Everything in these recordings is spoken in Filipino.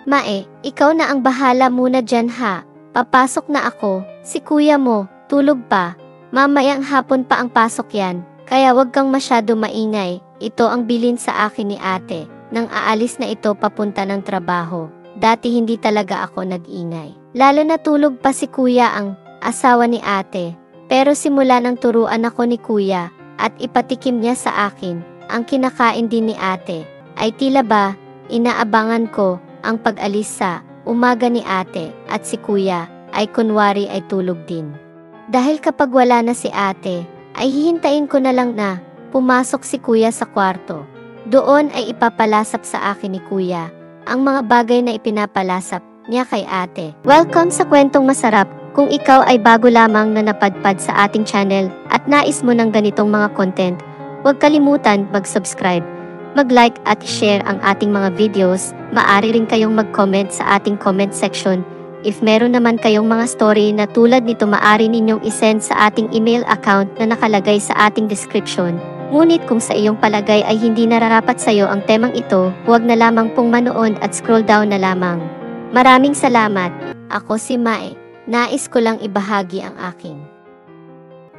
Mae, ikaw na ang bahala muna dyan ha. Papasok na ako. Si kuya mo, tulog pa. Mamayang hapon pa ang pasok yan. Kaya wag kang masyado maingay. Ito ang bilin sa akin ni ate. Nang aalis na ito papunta ng trabaho. Dati hindi talaga ako nag-ingay. Lalo na tulog pa si kuya ang asawa ni ate. Pero simula nang turuan ako ni kuya at ipatikim niya sa akin ang kinakain din ni ate, ay tila ba inaabangan ko ang pag-alis sa umaga ni ate at si kuya ay kunwari ay tulog din. Dahil kapag wala na si ate, ay hihintayin ko na lang na pumasok si kuya sa kwarto. Doon ay ipapalasap sa akin ni kuya ang mga bagay na ipinapalasap niya kay ate. Welcome sa Kwentong Masarap. Kung ikaw ay bago lamang na napadpad sa ating channel at nais mo ng ganitong mga content, huwag kalimutan mag-subscribe, mag-like at share ang ating mga videos. Maaari rin kayong mag-comment sa ating comment section. If meron naman kayong mga story na tulad nito, maaari ninyong isend sa ating email account na nakalagay sa ating description. Ngunit kung sa iyong palagay ay hindi nararapat sa iyo ang temang ito, huwag na lamang pong manood at scroll down na lamang. Maraming salamat. Ako si Mae. Nais ko lang ibahagi ang aking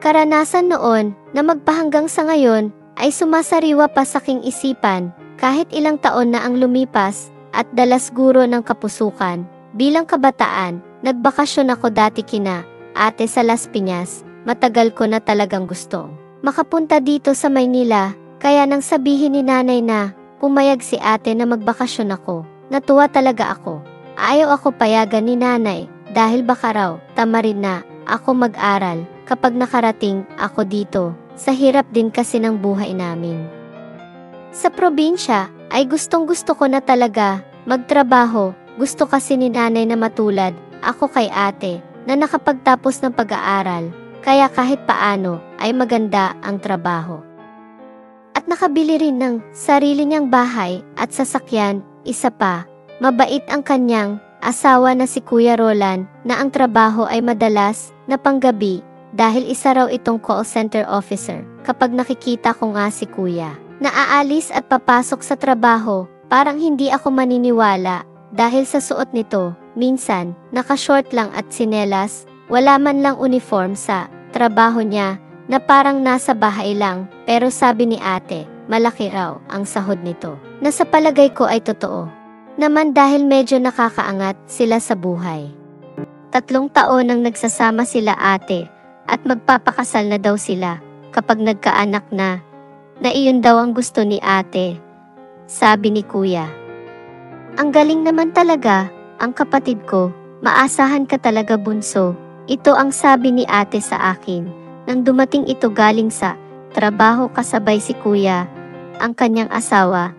karanasan noon na magpahanggang sa ngayon ay sumasariwa pa sa aking isipan kahit ilang taon na ang lumipas at dalas guro ng kapusukan. Bilang kabataan, nagbakasyon ako dati kina ate sa Las Piñas. Matagal ko na talagang gusto makapunta dito sa Maynila, kaya nang sabihin ni nanay na pumayag si ate na magbakasyon ako, natuwa talaga ako. Ayaw ako payagan ni nanay. Dahil baka raw, tamarin na ako mag-aral kapag nakarating ako dito, sa hirap din kasi ng buhay namin. Sa probinsya, ay gustong-gusto ko na talaga magtrabaho. Gusto kasi ni nanay na matulad ako kay ate na nakapagtapos ng pag-aaral, kaya kahit paano ay maganda ang trabaho. At nakabili rin ng sarili niyang bahay at sasakyan. Isa pa, mabait ang kanyang asawa na si Kuya Roland na ang trabaho ay madalas na panggabi dahil isa raw itong call center officer. Kapag nakikita ko nga si Kuya na aalis at papasok sa trabaho, parang hindi ako maniniwala dahil sa suot nito. Minsan, naka-short lang at tsinelas, wala man lang uniform sa trabaho niya na parang nasa bahay lang. Pero sabi ni ate, malaki raw ang sahod nito. Na sa palagay ko ay totoo naman dahil medyo nakakaangat sila sa buhay. 3 taon nang nagsasama sila ate at magpapakasal na daw sila kapag nagkaanak na iyon daw ang gusto ni ate, sabi ni kuya. Ang galing naman talaga, ang kapatid ko, maasahan ka talaga bunso. Ito ang sabi ni ate sa akin nang dumating ito galing sa trabaho kasabay si kuya, ang kanyang asawa.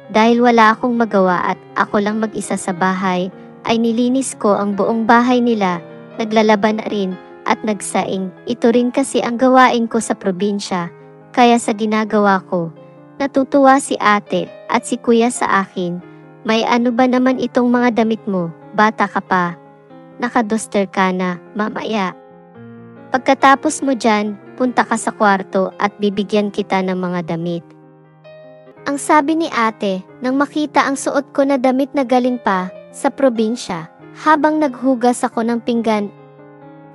Dahil wala akong magawa at ako lang mag-isa sa bahay, ay nilinis ko ang buong bahay nila, naglalaban na rin at nagsaing. Ito rin kasi ang gawain ko sa probinsya, kaya sa ginagawa ko, natutuwa si ate at si kuya sa akin. May ano ba naman itong mga damit mo, bata ka pa. Nakaduster ka na, mamaya. Pagkatapos mo dyan, punta ka sa kwarto at bibigyan kita ng mga damit. Ang sabi ni ate, nang makita ang suot ko na damit na galing pa sa probinsya, habang naghugas ako ng pinggan.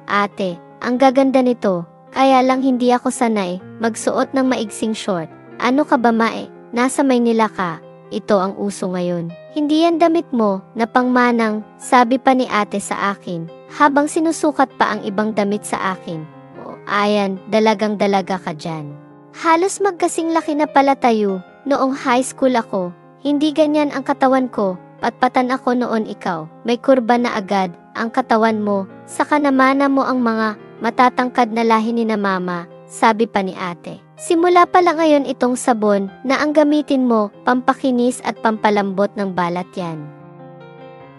Ate, ang gaganda nito, kaya lang hindi ako sanay magsuot ng maigsing short. Ano ka ba Mae? Nasa Maynila ka, ito ang uso ngayon. Hindi yan damit mo na pangmanang, sabi pa ni ate sa akin, habang sinusukat pa ang ibang damit sa akin. O, ayan, dalagang-dalaga ka dyan. Halos magkasing laki na pala tayo. Noong high school ako, hindi ganyan ang katawan ko, patpatan ako noon ikaw. May kurba na agad ang katawan mo, saka namana mo ang mga matatangkad na lahi ni na mama, sabi pa ni ate. Simula pala ngayon itong sabon na ang gamitin mo, pampakinis at pampalambot ng balat yan.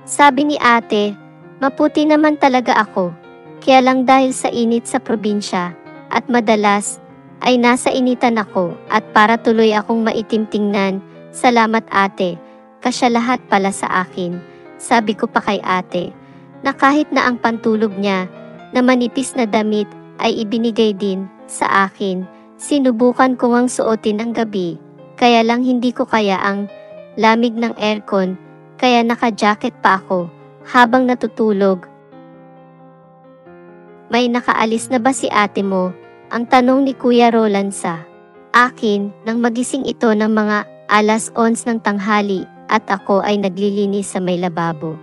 Sabi ni ate, maputi naman talaga ako, kaya lang dahil sa init sa probinsya at madalas ay nasa initan ako at para tuloy akong maitim tingnan. Salamat ate, kasya lahat pala sa akin. Sabi ko pa kay ate, na kahit na ang pantulog niya na manipis na damit ay ibinigay din sa akin. Sinubukan kong ang suotin ng gabi, kaya lang hindi ko kaya ang lamig ng aircon kaya naka-jacket pa ako habang natutulog. May nakaalis na ba si ate mo? Ang tanong ni Kuya Roland sa akin nang magising ito ng mga 11:00 ng tanghali at ako ay naglilinis sa may lababo.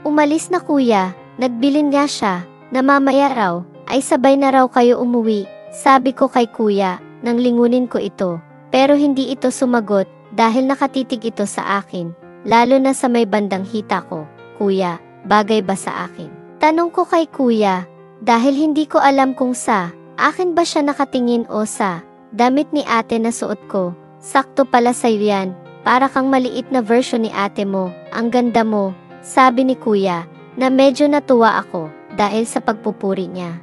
Umalis na kuya, nagbilin nga siya na mamaya raw ay sabay na raw kayo umuwi, sabi ko kay kuya nang lingunin ko ito. Pero hindi ito sumagot dahil nakatitig ito sa akin, lalo na sa may bandang hita ko. Kuya, bagay ba sa akin? Tanong ko kay kuya dahil hindi ko alam kung sa akin ba siya nakatingin o sa damit ni ate na suot ko. Sakto pala sa'yo yan, para kang maliit na version ni ate mo, ang ganda mo, sabi ni kuya na medyo natuwa ako dahil sa pagpupuri niya.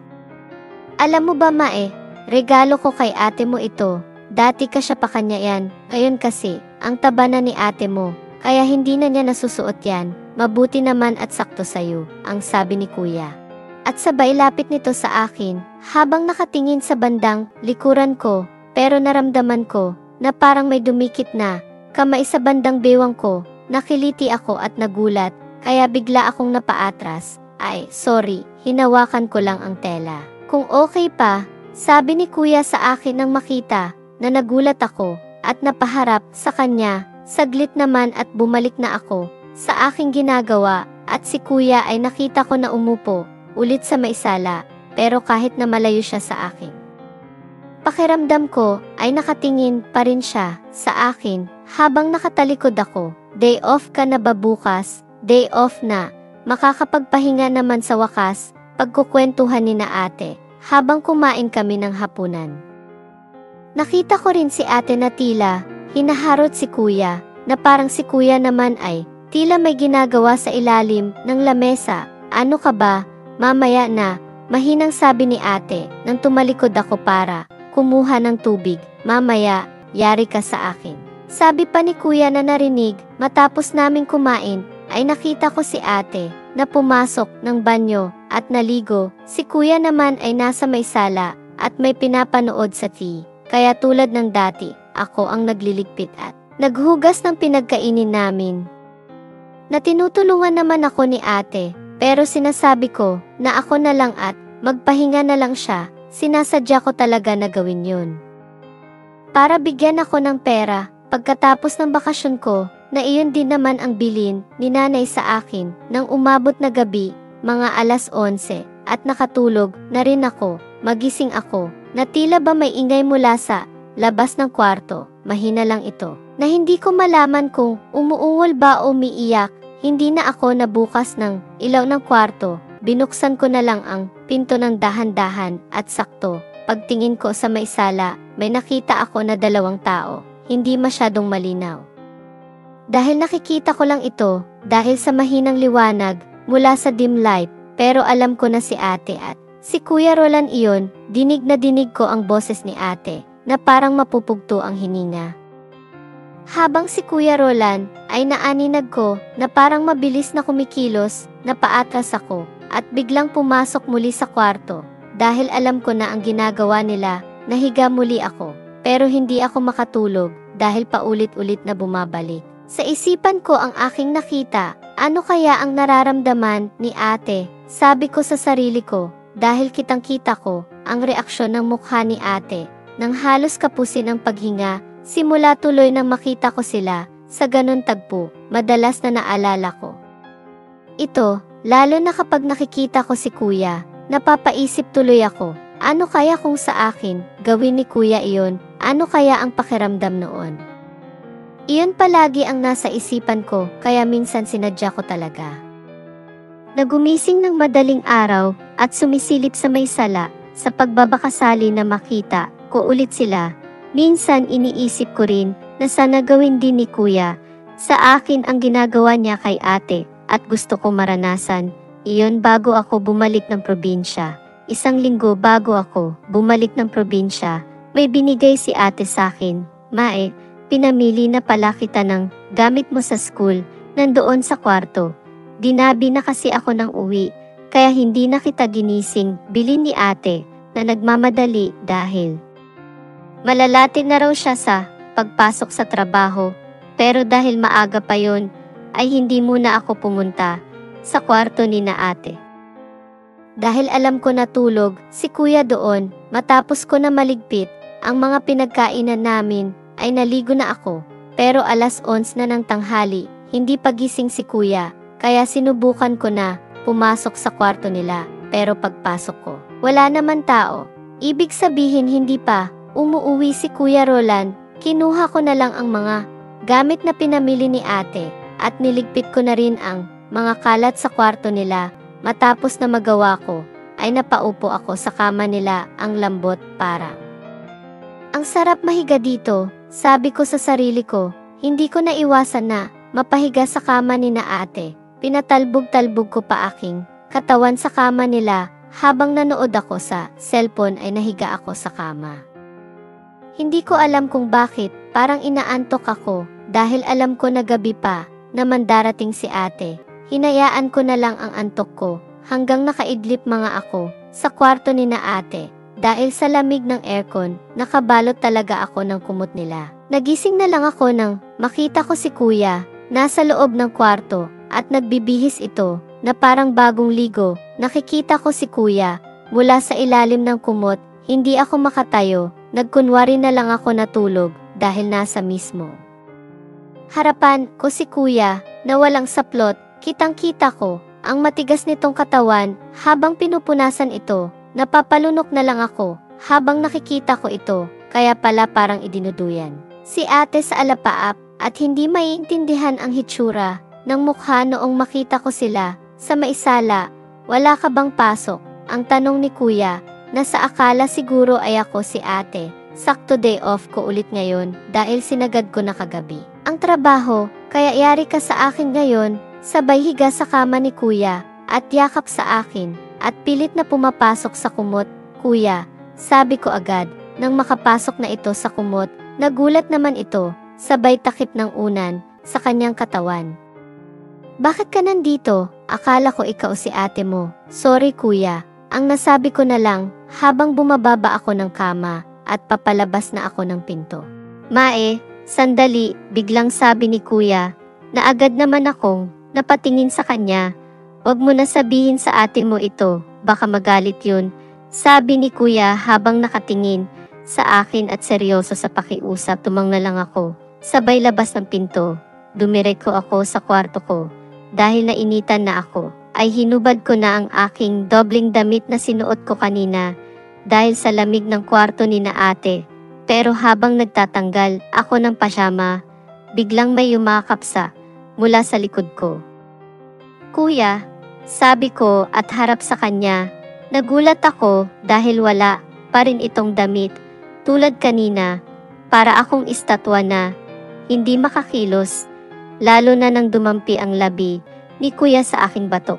Alam mo ba Mae, regalo ko kay ate mo ito, dati ka siya pa kanya yan, ngayon kasi, ang taba na ni ate mo, kaya hindi na niya nasusuot yan, mabuti naman at sakto sa'yo, ang sabi ni kuya. At sabay lapit nito sa akin, habang nakatingin sa bandang likuran ko, pero naramdaman ko na parang may dumikit na kamay sa bandang bewang ko, nakiliti ako at nagulat, kaya bigla akong napaatras. Ay, sorry, hinawakan ko lang ang tela. Kung okay pa, sabi ni kuya sa akin nang makita na nagulat ako at napaharap sa kanya, saglit naman at bumalik na ako sa aking ginagawa at si kuya ay nakita ko na umupo ulit sa may sala, pero kahit na malayo siya sa akin. Pakiramdam ko ay nakatingin pa rin siya sa akin habang nakatalikod ako. Day off ka na ba bukas? Day off na. Makakapagpahinga naman sa wakas, pagkukwentuhan ni na ate habang kumain kami ng hapunan. Nakita ko rin si ate na tila hinaharot si kuya, na parang si kuya naman ay tila may ginagawa sa ilalim ng lamesa. Ano ka ba? Mamaya na, mahinang sabi ni ate nang tumalikod ako para kumuha ng tubig. Mamaya, yari ka sa akin. Sabi pa ni kuya na narinig matapos naming kumain ay nakita ko si ate na pumasok ng banyo at naligo. Si kuya naman ay nasa may sala at may pinapanood sa TV. Kaya tulad ng dati, ako ang nagliligpit at naghugas ng pinagkainin namin. Na tinutulungan naman ako ni ate, pero sinasabi ko na ako na lang at magpahinga na lang siya. Sinasadya ko talaga na gawin yun. Para bigyan ako ng pera, pagkatapos ng bakasyon ko, na iyon din naman ang bilin ni nanay sa akin nang umabot na gabi, mga 11:00, at nakatulog na rin ako, magising ako, na tila ba may ingay mula sa labas ng kwarto, mahina lang ito, na hindi ko malaman kung umuungol ba o umiiyak. Hindi na ako nabukas ng ilaw ng kwarto, binuksan ko na lang ang pinto ng dahan-dahan at sakto, pagtingin ko sa may sala, may nakita ako na 2 tao, hindi masyadong malinaw. Dahil nakikita ko lang ito, dahil sa mahinang liwanag, mula sa dim light, pero alam ko na si ate at si Kuya Roland iyon. Dinig na dinig ko ang boses ni ate, na parang mapupugto ang hininga. Habang si Kuya Roland ay naaninag ko na parang mabilis na kumikilos, napaatras ako, at biglang pumasok muli sa kwarto, dahil alam ko na ang ginagawa nila, nahiga muli ako, pero hindi ako makatulog, dahil paulit-ulit na bumabalik. Sa isipan ko ang aking nakita, ano kaya ang nararamdaman ni ate, sabi ko sa sarili ko, dahil kitang-kita ko, ang reaksyon ng mukha ni ate, nang halos kapusin ang paghinga, simula tuloy nang makita ko sila, sa ganun tagpo, madalas na naalala ko. Ito, lalo na kapag nakikita ko si kuya, napapaisip tuloy ako, ano kaya kung sa akin, gawin ni kuya iyon, ano kaya ang pakiramdam noon? Iyon palagi ang nasa isipan ko, kaya minsan sinadya ko talaga. Nagumising ng madaling araw, at sumisilip sa may sala, sa pagbabakasali na makita ko ulit sila. Minsan iniisip ko rin, na sana gawin din ni kuya, sa akin ang ginagawa niya kay ate, at gusto ko maranasan, iyon bago ako bumalik ng probinsya. 1 linggo bago ako bumalik ng probinsya, may binigay si ate sa akin. Mae, pinamili na pala kita ng gamit mo sa school, nandoon sa kwarto. Dinabi na kasi ako ng uwi, kaya hindi na kita ginising, bilin ni ate, na nagmamadali dahil malalatin na raw siya sa pagpasok sa trabaho, pero dahil maaga pa yon, ay hindi muna ako pumunta sa kwarto ni na ate. Dahil alam ko natulog si kuya doon, matapos ko na maligpit ang mga pinagkainan namin, ay naligo na ako. Pero alas 11 na ng tanghali, hindi pa gising si kuya, kaya sinubukan ko na pumasok sa kwarto nila. Pero pagpasok ko, wala naman tao. Ibig sabihin hindi pa umuuwi si Kuya Roland. Kinuha ko na lang ang mga gamit na pinamili ni ate at niligpit ko na rin ang mga kalat sa kwarto nila. Matapos na magawa ko, ay napaupo ako sa kama nila, ang lambot para. Ang sarap mahiga dito, sabi ko sa sarili ko. Hindi ko naiwasan na mapahiga sa kama ni na ate. Pinatalbog-talbog ko pa aking katawan sa kama nila. Habang nanood ako sa cellphone ay nahiga ako sa kama. Hindi ko alam kung bakit, parang inaantok ako dahil alam ko na gabi pa naman darating si ate. Hinayaan ko na lang ang antok ko hanggang nakaidlip mga ako sa kwarto ni na ate. Dahil sa lamig ng aircon, nakabalot talaga ako ng kumot nila. Nagising na lang ako nang makita ko si kuya nasa loob ng kwarto at nagbibihis ito na parang bagong ligo. Nakikita ko si kuya mula sa ilalim ng kumot. Hindi ako makatayo, nagkunwari na lang ako natulog dahil nasa mismo harapan ko si kuya na walang saplot. Kitang-kita ko ang matigas nitong katawan habang pinupunasan ito. Napapalunok na lang ako habang nakikita ko ito, kaya pala parang idinuduyan si ate sa alapaap at hindi maiintindihan ang hitsura ng mukha noong makita ko sila sa maisala. Wala ka bang pasok? Ang tanong ni kuya na sa akala siguro ay ako si ate. Sakto day off ko ulit ngayon dahil sinagad ko na kagabi ang trabaho, kaya yari ka sa akin ngayon. Sabay higa sa kama ni kuya at yakap sa akin at pilit na pumapasok sa kumot. Kuya, sabi ko agad nang makapasok na ito sa kumot. Nagulat naman ito, sabay takip ng unan sa kanyang katawan. Bakit ka nandito? Akala ko ikaw si ate mo. Sorry kuya, ang nasabi ko na lang habang bumababa ako ng kama at papalabas na ako ng pinto. Mae, sandali, biglang sabi ni kuya na agad naman akong napatingin sa kanya. Huwag mo na sabihin sa ate mo ito, baka magalit yun. Sabi ni kuya habang nakatingin sa akin at seryoso sa pakiusap. Tumang na lang ako. Sabay labas ng pinto. Dumiretso ako sa kwarto ko. Dahil nainitan na ako, ay hinubad ko na ang aking dobling damit na sinuot ko kanina dahil sa lamig ng kwarto ni na ate. Pero habang nagtatanggal ako ng pasyama, biglang may yumakap mula sa likod ko. Kuya, sabi ko at harap sa kanya. Nagulat ako dahil wala pa rin itong damit. Tulad kanina, para akong estatwa na hindi makakilos, lalo na nang dumampi ang labi ni kuya sa aking batok.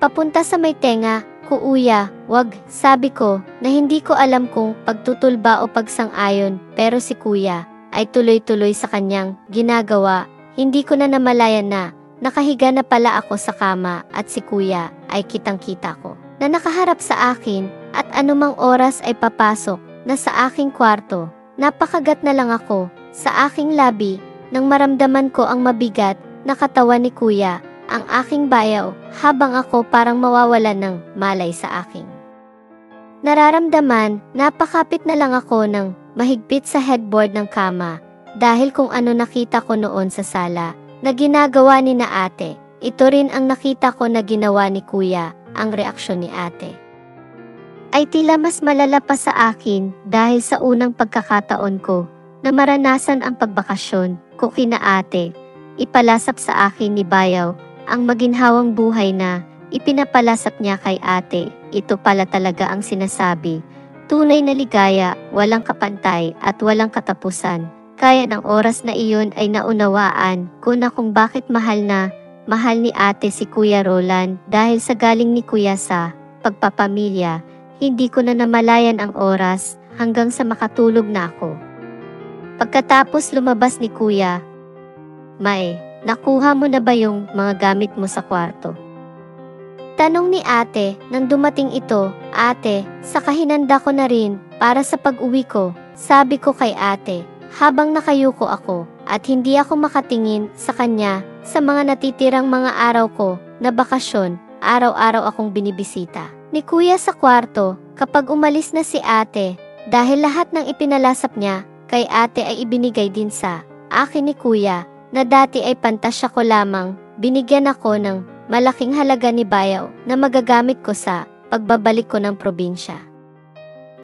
Papunta sa may tenga, kuya, wag, sabi ko na hindi ko alam kung pagtutulba o pagsang-ayon, pero si kuya ay tuloy-tuloy sa kanyang ginagawa. Hindi ko na namalayan na nakahiga na pala ako sa kama at si kuya ay kitang-kita ko na nakaharap sa akin at anumang oras ay papasok na sa aking kwarto. Napakagat na lang ako sa aking labi nang maramdaman ko ang mabigat na katawan ni kuya, ang aking bayaw, habang ako parang mawawalan ng malay sa aking nararamdaman. Napakapit na lang ako ng mahigpit sa headboard ng kama dahil kung ano nakita ko noon sa sala na ginagawa ni na ate, ito rin ang nakita ko na ginawa ni kuya. Ang reaksyon ni ate ay tila mas malala pa sa akin dahil sa unang pagkakataon ko na maranasan ang pagbakasyon ko kina ate. Ipalasap sa akin ni bayaw ang maginhawang buhay na ipinapalasap niya kay ate. Ito pala talaga ang sinasabi. Tunay na ligaya, walang kapantay at walang katapusan. Kaya ng oras na iyon ay naunawaan ko na kung bakit mahal ni ate si Kuya Roland dahil sa galing ni kuya sa pagpapamilya. Hindi ko na namalayan ang oras hanggang sa makatulog na ako. Pagkatapos lumabas ni kuya, Mae, nakuha mo na ba yung mga gamit mo sa kwarto? Tanong ni ate nang dumating ito. Ate, saka hinanda ko na rin para sa pag-uwi ko, sabi ko kay ate habang nakayuko ako at hindi ako makatingin sa kanya sa mga natitirang mga araw ko na bakasyon. Araw-araw akong binibisita ni kuya sa kwarto kapag umalis na si ate, dahil lahat ng ipinalasap niya kay ate ay ibinigay din sa akin ni kuya, na dati ay pantasya ko lamang. Binigyan ako ng malaking halaga ni Bayaw na magagamit ko sa pagbabalik ko ng probinsya.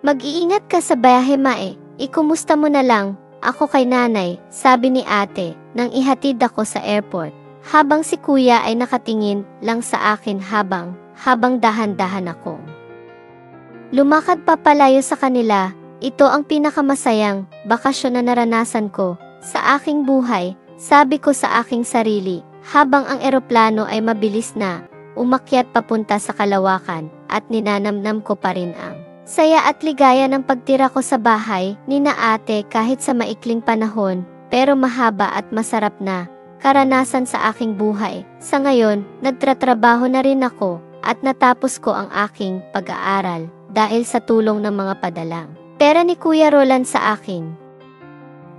Mag-iingat ka sa biyahe, Mae. Ikumusta mo na lang ako kay nanay, sabi ni ate nang ihatid ako sa airport. Habang si kuya ay nakatingin lang sa akin habang dahan-dahan ako lumakad papalayo sa kanila. Ito ang pinakamasayang bakasyon na naranasan ko sa aking buhay, sabi ko sa aking sarili habang ang eroplano ay mabilis na umakyat papunta sa kalawakan, at ninanamnam ko pa rin ang saya at ligaya ng pagtira ko sa bahay ni na ate kahit sa maikling panahon, pero mahaba at masarap na karanasan sa aking buhay. Sa ngayon, nagtratrabaho na rin ako at natapos ko ang aking pag-aaral dahil sa tulong ng mga padalang pera ni Kuya Roland sa akin.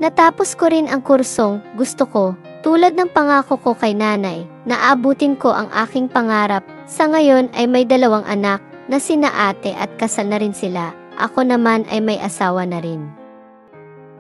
Natapos ko rin ang kursong gusto ko, tulad ng pangako ko kay nanay, na aabutin ko ang aking pangarap. Sa ngayon ay may 2 anak na sina ate at kasal na rin sila. Ako naman ay may asawa na rin.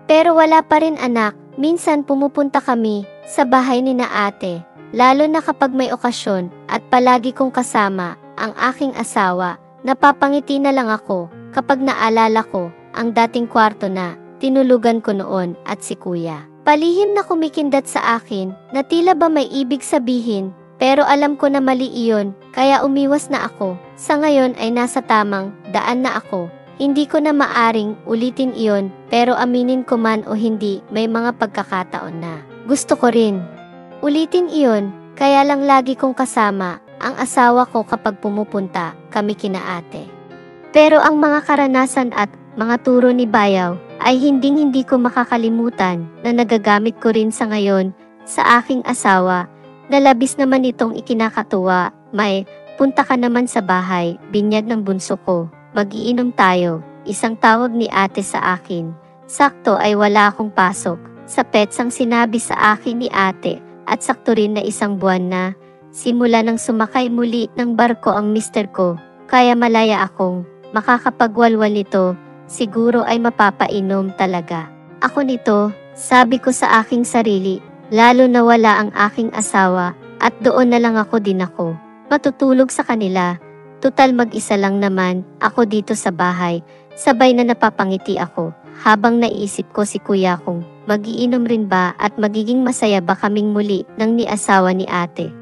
Pero wala pa rin anak. Minsan pumupunta kami sa bahay ni na ate, lalo na kapag may okasyon, at palagi kong kasama ang aking asawa. Napapangiti na lang ako kapag naalala ko ang dating kwarto na tinulugan ko noon at si kuya. Palihim na kumikindat sa akin na tila ba may ibig sabihin, pero alam ko na mali iyon, kaya umiwas na ako. Sa ngayon ay nasa tamang daan na ako. Hindi ko na maaring ulitin iyon, pero aminin ko man o hindi, may mga pagkakataon na gusto ko rin ulitin iyon, kaya lang lagi kong kasama ang asawa ko kapag pumupunta kami kina ate. Pero ang mga karanasan at mga turo ni Bayaw ay hindi ko makakalimutan, na nagagamit ko rin sa ngayon sa aking asawa, na labis naman itong ikinakatuwa. May, punta ka naman sa bahay, binyag ng bunso ko. Mag-iinom tayo, isang tawag ni ate sa akin. Sakto ay wala akong pasok sa petsang sinabi sa akin ni ate, at sakto rin na 1 buwan na simula nang sumakay muli ng barko ang mister ko, kaya malaya akong makakapagwalwal nito. Siguro ay mapapainom talaga ako nito, sabi ko sa aking sarili, lalo na wala ang aking asawa at doon na lang ako matutulog sa kanila. Tutal mag-isa lang naman ako dito sa bahay. Sabay na napapangiti ako habang naisip ko si kuya kung mag-iinom rin ba at magiging masaya ba kaming muli nang ni asawa ni ate.